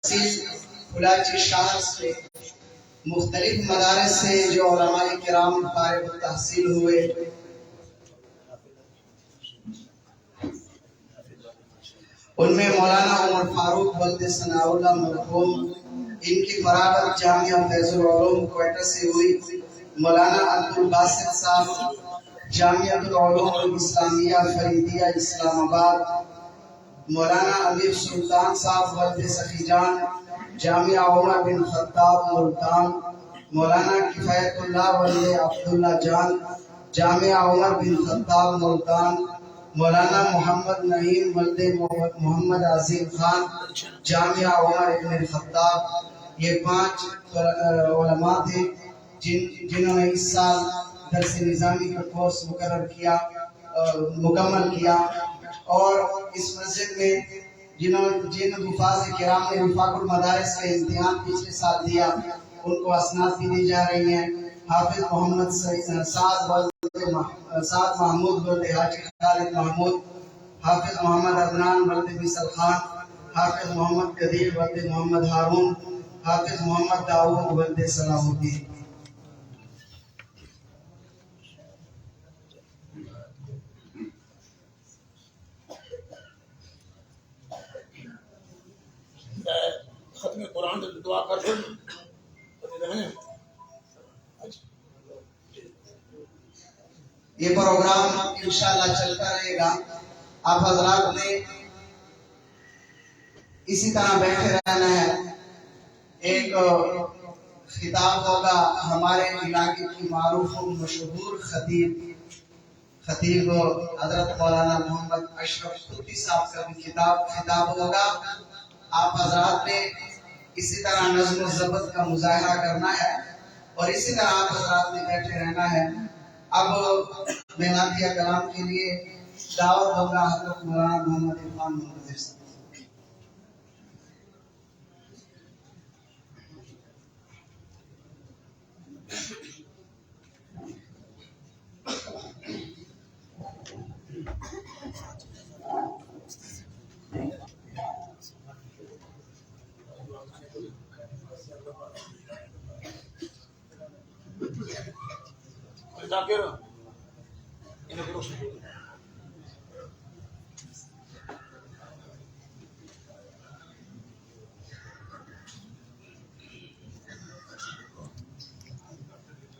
कुलाची शहर से मुख्तलिफ मदारिस से जो उलमाए किराम फारिग तहसील हुए, उनमें मौलाना उमर फारूक बल्दे सनाउल्लाह मरहूम, इनकी फरागत जामिया फैजुल उलूम क्वेटा से हुई। मौलाना अब्दुल बासित साहब जामियातुल उलूम इस्लामिया फरीदिया इस्लामाबाद। मौलाना अमीर सुल्तान साहब बल्दे सखीजान जामिया उमर बिन खत्ताब मुल्तान। मौलाना किफायतुल्लाह बल्दे अब्दुल्ला जान जामिया उमर बिन खत्ताब मुल्तान। मौलाना मोहम्मद नईम बल्दे मोहम्मद आसिम खान जामिया उमर इब्न खत्ताब। ये 5 उलमा थे जिन्होंने इस साल दर्स निज़ामी का कोर्स मुकम्मल किया और इस मस्जिद में जिन हुफ़ाज़ किराम ने वफ़ाकुल मदारिस का इम्तिहान पिछले साल दिया, उनको असनाद भी दी जा रही हैं। हाफिज मोहम्मद साद महमूद बल्दे हाजी खालिद महमूद, हाफिज मोहम्मद अदनान बल्दे मिसल खान, हाफिज मोहम्मद कदीर बल्दे मोहम्मद हारून, हाफिज मोहम्मद दाऊद बल्दे सलाहुद्दीन। खत्म कुरान से दुआ कर दो। ये प्रोग्राम इंशाअल्लाह चलता रहेगा। आप हजरात ने इसी तरह बैठे रहना है। एक खिताब होगा हमारे इलाके की मारूफ और मशहूर खतीब हजरत मौलाना मोहम्मद अशरफ तुर्की साहब का भी खिताब होगा। आप हजरात ने इसी तरह नज़्म ज़ब्त का मुज़ाहरा करना है और इसी तरह आप हजरात ने बैठे रहना है। अब मैं नातिया कलाम के लिए दावत दूंगा हजरत मौलाना मोहम्मद इरफान मुंतज़िर साहब।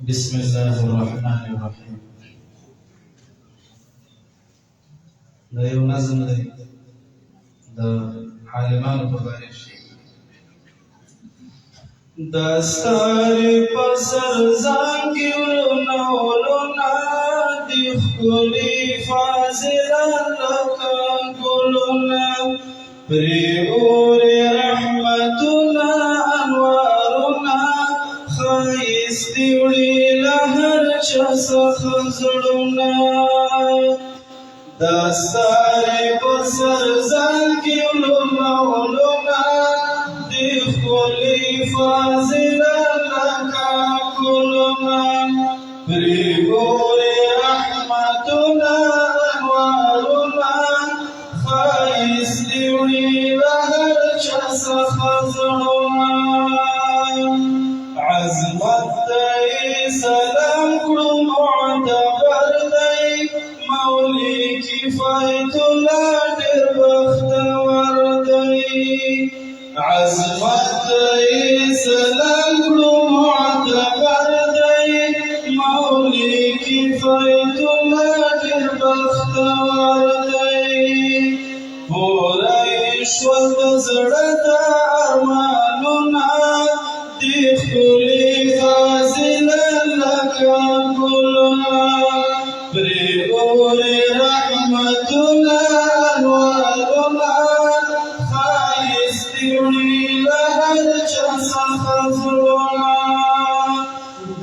बिस्मिल्लाहिर्रहमानिर्रहीम। यो नज़्म द आलिमान तबारिश दस्तार पसर जाकिर नौलना दिखुली फाजिला लका गुलना प्रियोरे रहमतुना अनवारुना खाइस दिवड़ी लहर चस खजड़ना दस्तार पसर जाकिर नौलना दिखुली फाजिला लका गुलना प्रियोरे रहमतुना अनवारुना खाइस दिवड़ी लहर चस खजड़ना عزمت دای سلام کرو معتبر دای مولی کفایت الله در بختور دای عزمت دای سلام کرو معتبر دای مولی کفایت الله در بختور دای پورای شود زړه د ارمانونه दिखुली फाजिला लका गुलना प्रियोरे रहमतुना अनवारुना खाइस दिवड़ी लहर चसा खजड़ना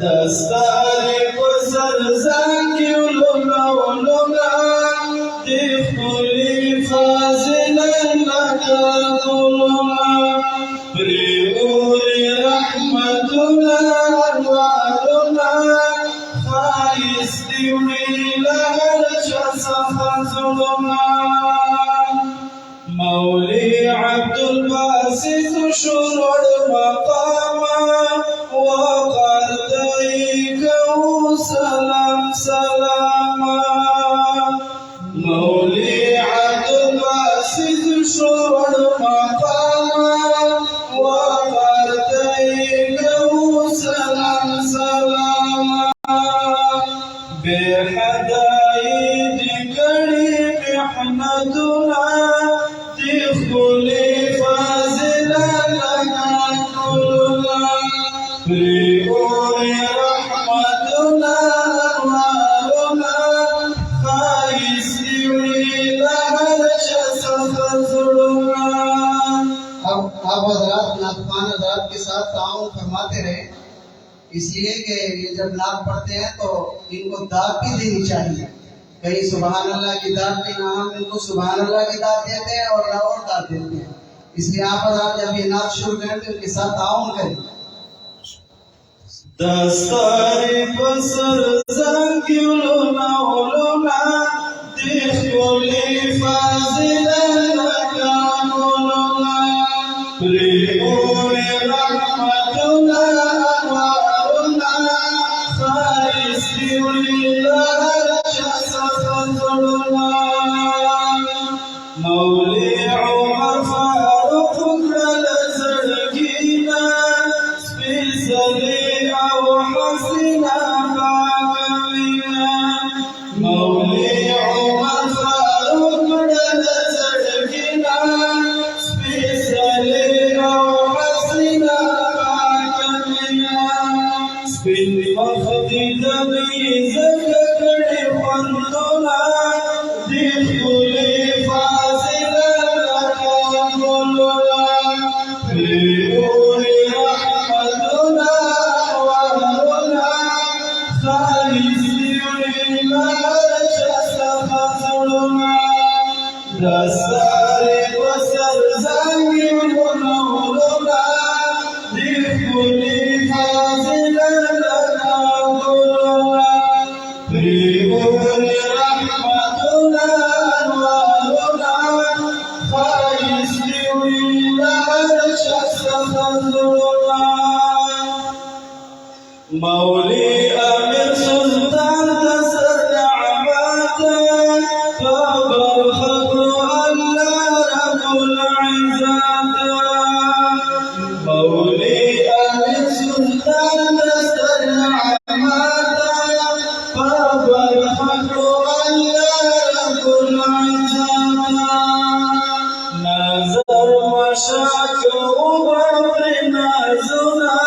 दस्तारे पसर जाकिर नौलना दिखुली फाजिला लका गुलना प्रियोरे रहमतुना अनवारुना खाइस दिवड़ी लहर चसा खजड़ना मौली अब्दुल बासित شرور مقاما وقديك سلام سلاما مولي عبد الباسط شرور مقاما وقديك سلام سلاما بحدايد كريم احمدنا دخولي فازلا لنا كلنا بريئوني رحمتنا أنوارنا خايس لي لهرش سخزرنا अब आप हजरात नातखान हजरात के साथ ताउन फरमाते रहे, इसलिए कि ये जब नात पढ़ते हैं तो इनको दाद भी देनी चाहिए। कहीं सुभान अल्लाह की दाद भी ना, हम इनको सुभान अल्लाह की दाद देते हैं और ना और दाद देते हैं। इसलिए आप हजरात जब ये नात शुरू करें तो इनके साथ ताउन करें। दस्तारी बसर ज़ंगिलुना उलुना दिखुली फाज़िलना कामुलुना प्रियोरे रहमतुना अनवारुना खाइसिउली लहरश सफजुलुना मौली उमर फारूक कल ज़ड़गीना स्पेशली وحسنا فاقلنا مولي عمر فاروق لزرقنا سبيسالي وحسنا فاقلنا سبين مخدي دميزك كري خندنا دخولي فازلا لك كلنا بريئوني رحمتنا دستاری بسر زنگی ونولونا دیخونی فازلا لنا بلونا پریگونی رحمتنا انوالونا خایسیوی لهرش سخزلونا مولی امیر سلطان تسر نعماتا فبر خطر الله رب العزاتا مولی امیر سلطان تسر نعماتا فبر خطر الله رب العزاتا نظر مشاك وبر نازنا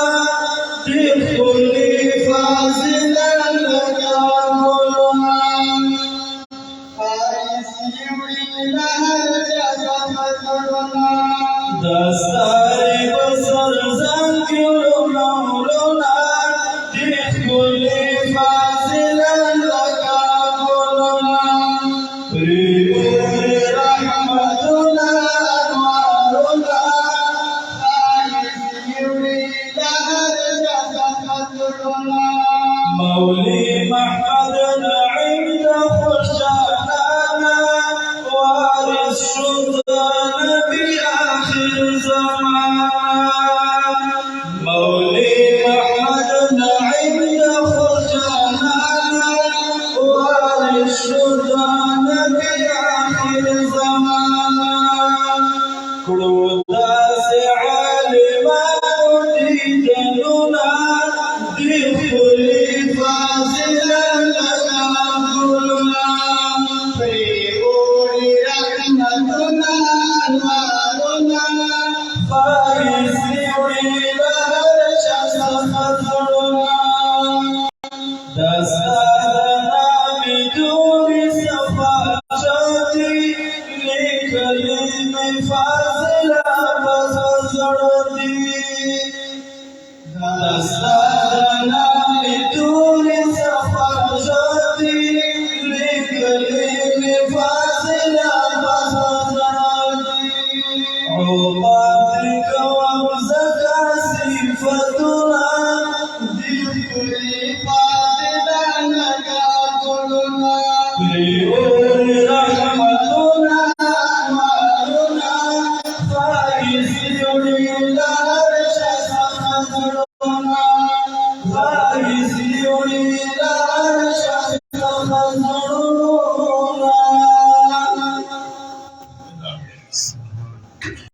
دخولي فازلا لك ملونا دستاری بسر زنگلونا ملونا دخولي فازلا لك ملونا بريئوني رحمتنا أنوارنا مولي محمدنا عند خشانانا وارث شطان بآخر زمان مولي محمدنا عند خشانانا وارث شطان بآخر زمان كرودا سعالما ديدننا دخولي فازلا لنا كلنا بريئوني رحمتنا أنوارنا خايسيوي لهرش سخزرنا دستارنا بدون صفاشاتي لكلم فازلا فزرتي دستارنا بدون صفاشاتي لكلم فازلا فزرتي عقابك ومزكى صفتنا ذكري فازلا لك كلنا بريئوني رحمتنا أنوارنا خايسيوي لهرش فايزي لا